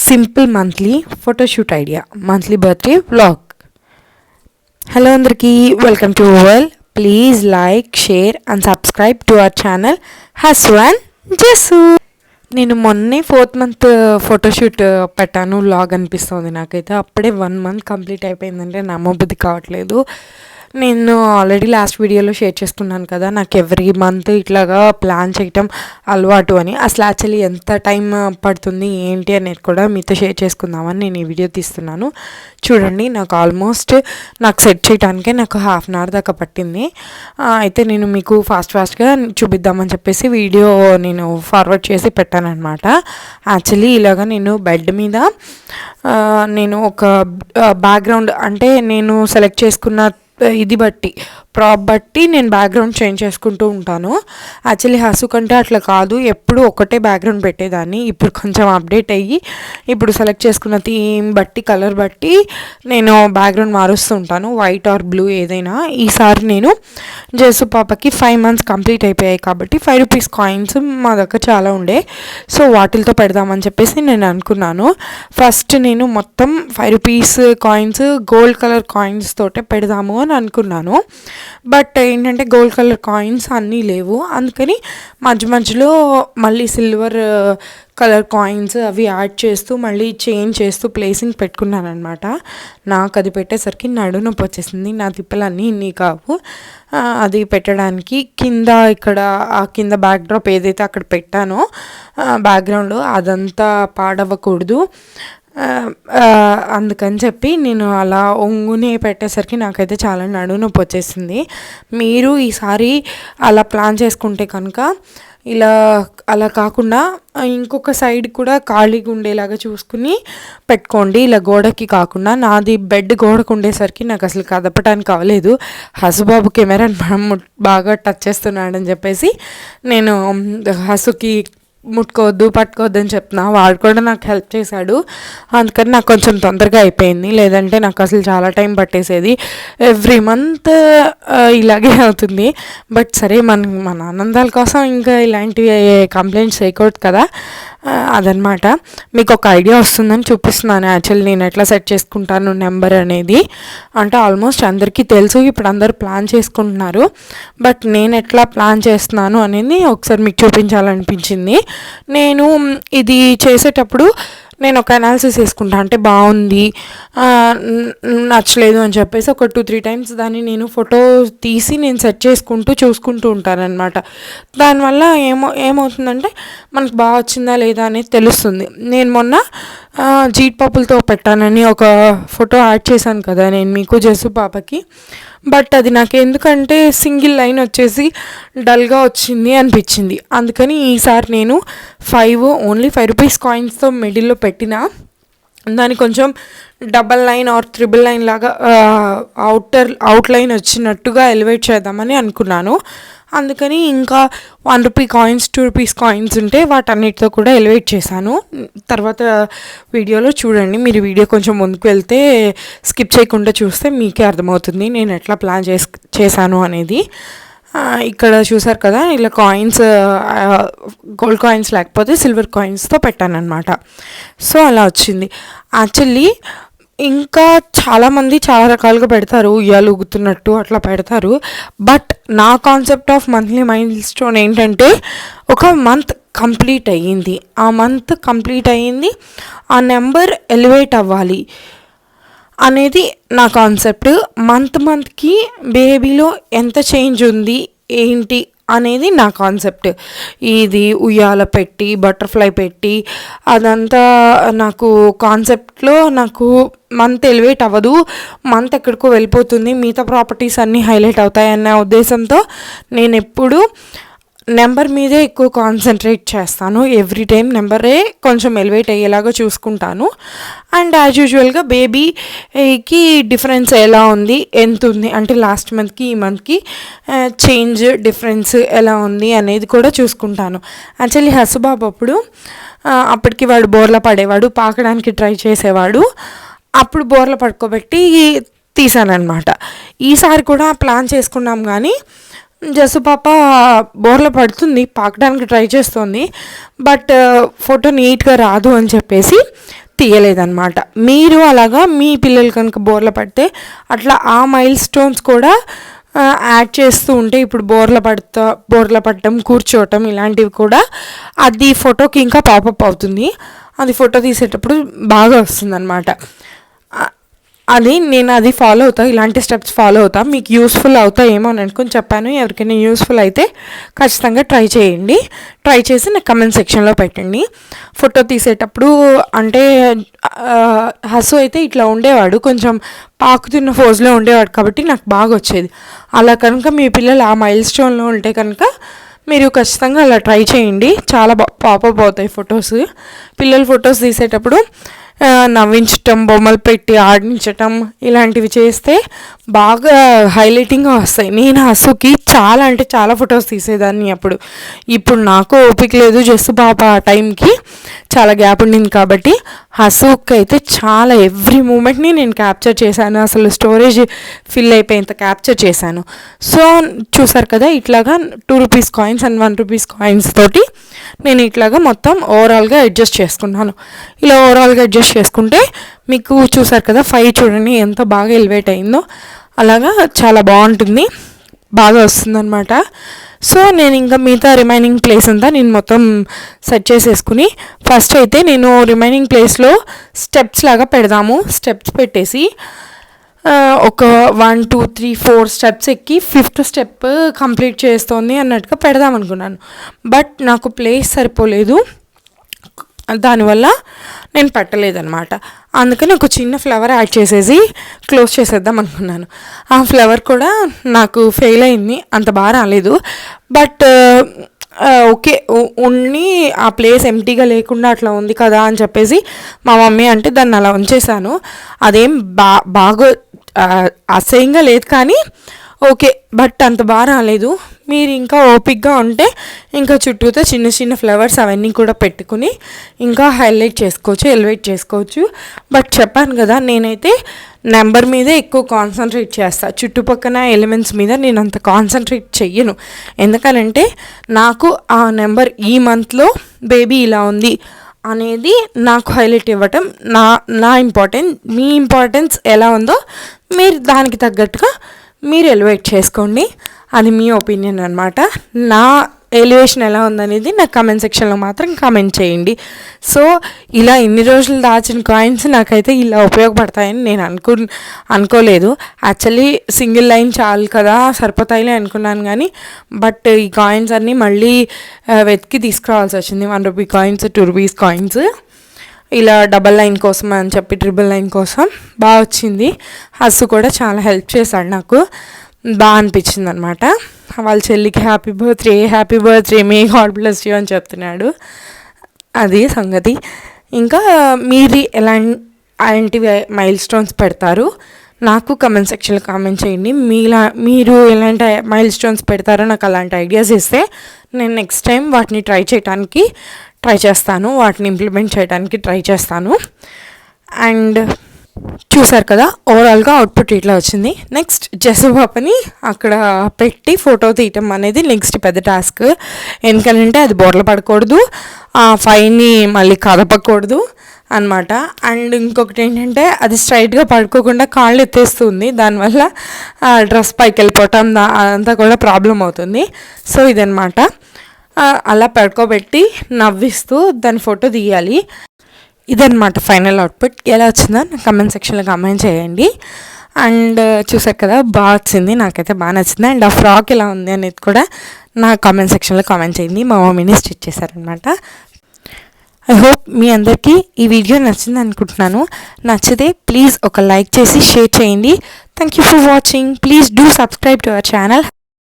Simple monthly photoshoot idea monthly birthday vlog. Hello అందరికీ, welcome to world. Please like, share and subscribe to our channel Hasu and Jassu. నేను మొన్నే 4th month photoshoot పెట్టాను vlog అనిపిస్తుంది నాకైతే. అప్పుడే 1 month complete అయిపోయిందంటే నమ్మబుద్ధి కావట్లేదు. నేను ఆల్రెడీ లాస్ట్ వీడియోలో షేర్ చేసుకున్నాను కదా, నాకు ఎవ్రీ మంత్ ఇట్లాగా ప్లాన్ చేయటం అలవాటు అని. అసలు యాక్చువల్లీ ఎంత టైం పడుతుంది ఏంటి అనేది కూడా మీతో షేర్ చేసుకుందామని నేను ఈ వీడియో తీస్తున్నాను. చూడండి, నాకు ఆల్మోస్ట్ సెట్ చేయడానికే నాకు 1/2 hour దాకా పట్టింది. అయితే నేను మీకు ఫాస్ట్గా చూపిద్దామని చెప్పేసి వీడియో నేను ఫార్వర్డ్ చేసి పెట్టాను అనమాట. యాక్చువల్లీ ఇలాగా నేను బెడ్ మీద నేను ఒక బ్యాక్గ్రౌండ్ అంటే నేను సెలెక్ట్ చేసుకున్న ఇది బట్టి ప్రాప్ బట్టి నేను బ్యాక్గ్రౌండ్ చేంజ్ చేసుకుంటూ ఉంటాను. యాక్చువల్లీ హసు కంటే అట్లా కాదు, ఎప్పుడు ఒకటే బ్యాక్గ్రౌండ్ పెట్టేదాన్ని. ఇప్పుడు కొంచెం అప్డేట్ అయ్యి ఇప్పుడు సెలెక్ట్ చేసుకున్న థీమ్ బట్టి కలర్ బట్టి నేను బ్యాక్గ్రౌండ్ మారుస్తూ ఉంటాను, వైట్ ఆర్ బ్లూ ఏదైనా. ఈసారి నేను జస్సు పాపకి 5 months కంప్లీట్ అయిపోయాయి కాబట్టి 5 rupees కాయిన్స్ మా దగ్గర చాలా ఉండే, సో వాటితో పెడదామని చెప్పేసి నేను అనుకున్నాను. ఫస్ట్ నేను మొత్తం 5 rupees coins gold colour coins తోటే పెడదాము అని అనుకున్నాను. బట్ ఏంటంటే గోల్డ్ కలర్ కాయిన్స్ అన్నీ లేవు, అందుకని మధ్యలో మళ్ళీ సిల్వర్ కలర్ కాయిన్స్ అవి యాడ్ చేస్తూ మళ్ళీ చేంజ్ చేస్తూ ప్లేసింగ్ పెట్టుకున్నాను అనమాట. నాకు అది పెట్టేసరికి నడు నొప్పి వచ్చేసింది. నా తిప్పలన్నీ ఇన్ని కావు. అది పెట్టడానికి కింద ఇక్కడ ఆ కింద బ్యాక్ డ్రాప్ ఏదైతే అక్కడ పెట్టానో బ్యాక్గ్రౌండ్ అదంతా పాడవ్వకూడదు, అందుకని చెప్పి నేను అలా ఒంగునే పెట్టేసరికి నాకైతే చాలా నడుము నొప్పి వచ్చేసింది. మీరు ఈసారి అలా ప్లాన్ చేసుకుంటే కనుక అలా కాకుండా ఇంకొక సైడ్ కూడా ఖాళీగా ఉండేలాగా చూసుకుని పెట్టుకోండి, ఇలా గోడకి కాకుండా. నాది బెడ్ గోడకు ఉండేసరికి నాకు అసలు కదపడానికి అవ్వలేదు. హసుబాబు కెమెరాని బాగా టచ్ చేస్తున్నాడని చెప్పేసి నేను హసుకి ముట్టుకోవద్దు పట్టుకోవద్దు అని చెప్తున్నా. వాడు కూడా నాకు హెల్ప్ చేశాడు, అందుకని నాకు కొంచెం తొందరగా అయిపోయింది. లేదంటే నాకు అసలు చాలా టైం పట్టేసేది. ఎవ్రీ మంత్ ఇలాగే అవుతుంది. బట్ సరే, మన ఆనందాల కోసం ఇంకా ఇలాంటివి కంప్లైంట్స్ చేయకూడదు కదా, అదనమాట. మీకు ఒక ఐడియా వస్తుందని చూపిస్తున్నాను. యాక్చువల్లీ నేను ఎట్లా సెట్ చేసుకుంటాను నెంబర్ అనేది. అంటే ఆల్మోస్ట్ అందరికీ తెలుసు, ఇప్పుడు అందరు ప్లాన్ చేసుకుంటున్నారు. బట్ నేను ఎట్లా ప్లాన్ చేస్తున్నాను అనేది ఒకసారి మీకు చూపించాలనిపించింది. నేను ఇది చేసేటప్పుడు నేను ఒక అనాలిసిస్ వేసుకుంటా, అంటే బాగుంది నచ్చలేదు అని చెప్పేసి ఒక 2-3 times దాన్ని నేను ఫోటో తీసి నేను సెట్ చూసుకుంటూ ఉంటానన్నమాట. దానివల్ల ఏమవుతుందంటే మనకు బాగా వచ్చిందా లేదా అనేది తెలుస్తుంది. నేను మొన్న జీడిపప్పులతో పెట్టానని ఒక ఫోటో యాడ్ చేశాను కదా నేను మీకు జస్సు పాపకి. బట్ అది నాకు ఎందుకంటే సింగిల్ లైన్ వచ్చేసి డల్గా వచ్చింది అనిపించింది. అందుకని ఈసారి నేను ఓన్లీ 5 rupees కాయిన్స్తో మిడిల్లో పెట్టినా దాన్ని కొంచెం double line or triple line లాగా అవుట్లైన్ వచ్చినట్టుగా ఎలివేట్ చేద్దామని అనుకున్నాను. అందుకని ఇంకా 1 rupee కాయిన్స్ 2 rupees కాయిన్స్ ఉంటే వాటన్నిటితో కూడా ఎలివేట్ చేశాను. తర్వాత వీడియోలో చూడండి, మీరు వీడియో కొంచెం ముందుకు వెళ్తే స్కిప్ చేయకుండా చూస్తే మీకే అర్థమవుతుంది నేను ఎట్లా ప్లాన్ చేశాను అనేది. ఇక్కడ చూసారు కదా, ఇలా కాయిన్స్ గోల్డ్ కాయిన్స్ లేకపోతే సిల్వర్ కాయిన్స్తో పెట్టానన్నమాట. సో అలా వచ్చింది. యాక్చువల్లీ ఇంకా చాలామంది చాలా రకాలుగా పెడతారు, ఉయ్యాలు ఊగుతున్నట్టు అట్లా పెడతారు. బట్ నా concept of monthly mile stone ఏంటంటే, ఒక మంత్ కంప్లీట్ అయ్యింది, ఆ మంత్ కంప్లీట్ అయ్యింది, ఆ నెంబర్ ఎలివేట్ అవ్వాలి అనేది నా కాన్సెప్ట్. మంత్కి బేబీలో ఎంత చేంజ్ ఉంది ఏంటి అనేది నా కాన్సెప్ట్. ఇది ఉయ్యాల పెట్టి బటర్ఫ్లై పెట్టి అదంతా నాకు కాన్సెప్ట్లో నాకు మంత్ ఎలివేట్ అవ్వదు, మంత్ ఎక్కడికో వెళ్ళిపోతుంది, మిగతా ప్రాపర్టీస్ అన్నీ హైలైట్ అవుతాయి అన్న ఉద్దేశంతో నేను ఎప్పుడు నెంబర్ మీదే ఎక్కువ కాన్సన్ట్రేట్ చేస్తాను. ఎవ్రీ టైం నెంబరే కొంచెం ఎలివేట్ అయ్యేలాగా చూసుకుంటాను. అండ్ యాజ్ యూజువల్గా బేబీకి డిఫరెన్స్ ఎలా ఉంది, ఎంత ఉంది అంటే లాస్ట్ మంత్కి ఈ మంత్కి చేంజ్ డిఫరెన్స్ ఎలా ఉంది అనేది కూడా చూసుకుంటాను. యాక్చువల్లీ హసుబాబు అప్పటికి వాడు బోర్లా పడేవాడు, పాకడానికి ట్రై చేసేవాడు. అప్పుడు బోర్లా పడుకోబెట్టి తీసానమాట. ఈసారి కూడా ప్లాన్ చేసుకున్నాం కానీ జస్సు పాప బోర్ల పడుతుంది, పాకడానికి ట్రై చేస్తుంది, బట్ ఫోటో నీట్గా రాదు అని చెప్పేసి తీయలేదన్నమాట. మీరు అలాగా మీ పిల్లలు కనుక బోర్ల పడితే అట్లా ఆ మైల్ స్టోన్స్ కూడా యాడ్ చేస్తూ ఉంటే, ఇప్పుడు బోర్ల పడటం, కూర్చోవటం ఇలాంటివి కూడా అది ఫోటోకి ఇంకా పాపప్ అవుతుంది. అది ఫోటో తీసేటప్పుడు బాగా వస్తుందన్నమాట. నేను అది ఫాలో అవుతా, ఇలాంటి స్టెప్స్ ఫాలో అవుతా. మీకు యూస్ఫుల్ అవుతాయేమో అని అనుకుని చెప్పాను. ఎవరికైనా యూస్ఫుల్ అయితే ఖచ్చితంగా ట్రై చేయండి. ట్రై చేసి నాకు కమెంట్ సెక్షన్లో పెట్టండి. ఫోటో తీసేటప్పుడు అంటే హసు అయితే ఇట్లా ఉండేవాడు, కొంచెం పాకుతున్న ఫోజ్లో ఉండేవాడు కాబట్టి నాకు బాగా వచ్చేది. అలా కనుక మీ పిల్లలు ఆ మైల్ స్టోన్లో ఉంటే కనుక మీరు ఖచ్చితంగా అలా ట్రై చేయండి. చాలా పాపప్ అవుతాయి ఫొటోస్. పిల్లల ఫొటోస్ తీసేటప్పుడు నవ్వించటం, బొమ్మలు పెట్టి ఆడించటం ఇలాంటివి చేస్తే బాగా హైలైటింగ్గా వస్తాయి. నేను హసుకి చాలా అంటే చాలా ఫొటోస్ తీసేదాన్ని అప్పుడు. ఇప్పుడు నాకు ఓపిక లేదు, జస్సు పాప ఆ టైంకి చాలా గ్యాప్ ఉండింది కాబట్టి హసుకి అయితే చాలా ఎవ్రీ మూమెంట్ని నేను క్యాప్చర్ చేశాను. అసలు స్టోరేజ్ ఫిల్ అయిపోయేంత క్యాప్చర్ చేశాను. సో చూసారు కదా, ఇట్లాగా 2 rupees coins and 1 rupees coins తోటి నేను ఇట్లాగా మొత్తం ఓవరాల్గా అడ్జస్ట్ చేసుకున్నాను. ఇలా ఓవరాల్గా అడ్జస్ట్ చేసుకుంటే మీకు చూసారు కదా, 5 చూడండి ఎంత బాగా ఎలివేట్ అయిందో. అలాగా చాలా బాగుంటుంది, బాగా వస్తుందన్నమాట. సో నేను ఇంకా మిగతా రిమైనింగ్ ప్లేస్ అంతా నేను మొత్తం సెట్ చేసేసుకుని, ఫస్ట్ అయితే నేను రిమైనింగ్ ప్లేస్లో స్టెప్స్ లాగా పెడదాము. స్టెప్స్ పెట్టేసి ఒక 1 2 3 4 స్టెప్స్ ఎక్కి 5th స్టెప్ కంప్లీట్ చేస్తోంది అన్నట్టుగా పెడదాం అనుకున్నాను. బట్ నాకు ప్లేస్ సరిపోలేదు, దానివల్ల నేను పెట్టలేదన్నమాట. అందుకని ఒక చిన్న ఫ్లవర్ యాడ్ చేసేసి క్లోజ్ చేసేద్దాం అనుకున్నాను. ఆ ఫ్లవర్ కూడా నాకు ఫెయిల్ అయింది, అంత బాగా రాలేదు. బట్ ఓకే, ఆ ప్లేస్ ఎంటీగా లేకుండా అట్లా ఉంది కదా అని చెప్పేసి మా మమ్మీ అంటే దాన్ని అలా ఉంచేసాను. అదేం బాగా అసహ్యంగా లేదు కానీ ఓకే, బట్ అంత బాగా రాలేదు. మీరు ఇంకా ఓపిక్గా ఉంటే ఇంకా చుట్టూతో చిన్న చిన్న ఫ్లవర్స్ అవన్నీ కూడా పెట్టుకుని ఇంకా హైలైట్ చేసుకోవచ్చు, ఎలివేట్ చేసుకోవచ్చు. బట్ చెప్పాను కదా, నేనైతే నెంబర్ మీదే ఎక్కువ కాన్సన్ట్రేట్ చేస్తాను, చుట్టుపక్కల ఎలిమెంట్స్ మీద నేను అంత కాన్సన్ట్రేట్ చెయ్యను. ఎందుకనంటే నాకు ఆ నెంబర్ ఈ మంత్లో బేబీ ఇలా ఉంది అనేది నాకు హైలైట్ ఇవ్వటం నా ఇంపార్టెన్స్. మీ ఇంపార్టెన్స్ ఎలా ఉందో మీరు దానికి తగ్గట్టుగా మీరు ఎలివేట్ చేసుకోండి. అది మీ ఒపీనియన్ అనమాట. నా ఎలివేషన్ ఎలా ఉందనేది నాకు కామెంట్ సెక్షన్లో మాత్రం కామెంట్ చేయండి. సో ఇలా ఇన్ని రోజులు దాచిన కాయిన్స్ నాకైతే ఇలా ఉపయోగపడతాయని నేను అనుకోలేదు. యాక్చువల్లీ సింగిల్ లైన్ చాలు కదా, సరిపోతాయిలే అనుకున్నాను కానీ బట్ ఈ కాయిన్స్ అన్నీ మళ్ళీ వెతికి తీసుకురావాల్సి వచ్చింది. 1 రూపీ కాయిన్స్, 2 రూపీస్ కాయిన్స్, ఇలా డబల్ లైన్ కోసం అని చెప్పి ట్రిపుల్ లైన్ కోసం బాగా వచ్చింది. హస్సు కూడా చాలా హెల్ప్ చేశాడు, నాకు బాగా అనిపించింది అనమాట. వాళ్ళ చెల్లికి happy birthday may God bless you అని చెప్తున్నాడు. అది సంగతి. ఇంకా మీరు ఎలాంటి మైల్ స్టోన్స్ పెడతారు నాకు కమెంట్ సెక్షన్లో కామెంట్ చేయండి. మీరు ఎలాంటి మైల్ స్టోన్స్ పెడతారో నాకు అలాంటి ఐడియాస్ ఇస్తే నేను నెక్స్ట్ టైం వాటిని ట్రై చేస్తాను, వాటిని ఇంప్లిమెంట్ చేయడానికి ట్రై చేస్తాను. అండ్ చూసారు కదా, ఓవరాల్గా అవుట్పుట్ ఇట్లా వచ్చింది. నెక్స్ట్ జస్సు పాపని అక్కడ పెట్టి ఫోటో తీయటం అనేది నెక్స్ట్ పెద్ద టాస్క్. ఎందుకంటే అది బోర్ల పడకూడదు, ఆ ఫైన్ని మళ్ళీ కదపకూడదు అనమాట. అండ్ ఇంకొకటి ఏంటంటే అది స్ట్రైట్గా పడుకోకుండా కాళ్ళు ఎత్తేస్తుంది, దానివల్ల డ్రెస్ పైకి వెళ్ళిపోవటం అదంతా కూడా ప్రాబ్లం అవుతుంది. సో ఇదనమాట, అలా పడుకోబెట్టి నవ్విస్తూ దాని ఫోటో తీయాలి. ఇదనమాట ఫైనల్ అవుట్పుట్. ఎలా వచ్చిందో నా కమెంట్ సెక్షన్లో కామెంట్ చేయండి. అండ్ చూసారు కదా, బాగా వచ్చింది, నాకైతే బాగా నచ్చింది. అండ్ ఆ ఫ్రాక్ ఎలా ఉంది అనేది కూడా నా కామెంట్ సెక్షన్లో కామెంట్ చేయండి. మా మమ్మీని స్టిచ్ చేశారనమాట. ఐ హోప్ మీ అందరికీ ఈ వీడియో నచ్చింది అనుకుంటున్నాను. నచ్చితే ప్లీజ్ ఒక లైక్ చేసి షేర్ చేయండి. Thank you for watching. Please do subscribe to our channel.